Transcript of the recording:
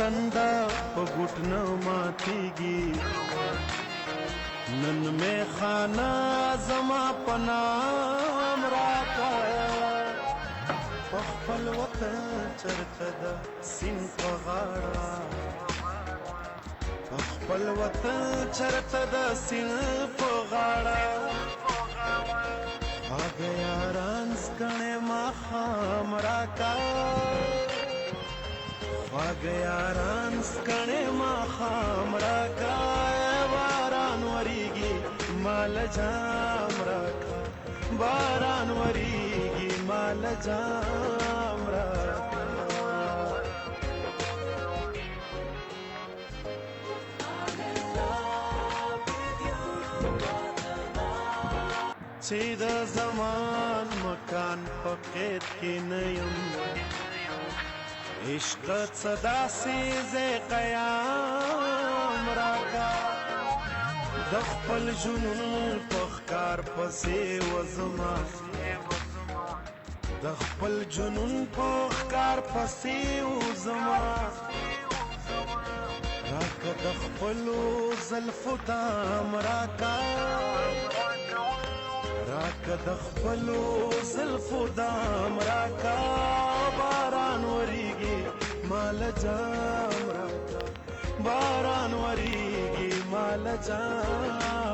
तंदा په ګوټ نه ماتېږي نن مې خانه زما په نام راکړه په خپل وطن چرته د سیند په غاړه په خپل وطن چرته د سیند په غاړه خواږه یاران سکڼې ماښام راکړه خواږه یاران سکڼې ماښام راکړه باران وریږي مال جام راکړه باران وریږي مال جام راکړه چې د زمان مکان په قید کې نه یم عشق څه داسې ځای قیام راکړه د خپل جنون په ښکار پسې وزما د خپل جنون په ښکار پسې وزما راکه د خپلو زلفو دام راکه راکه د خپلو زلفو دام راکه باران وریږي مال جام راکه باران وریږي مال جام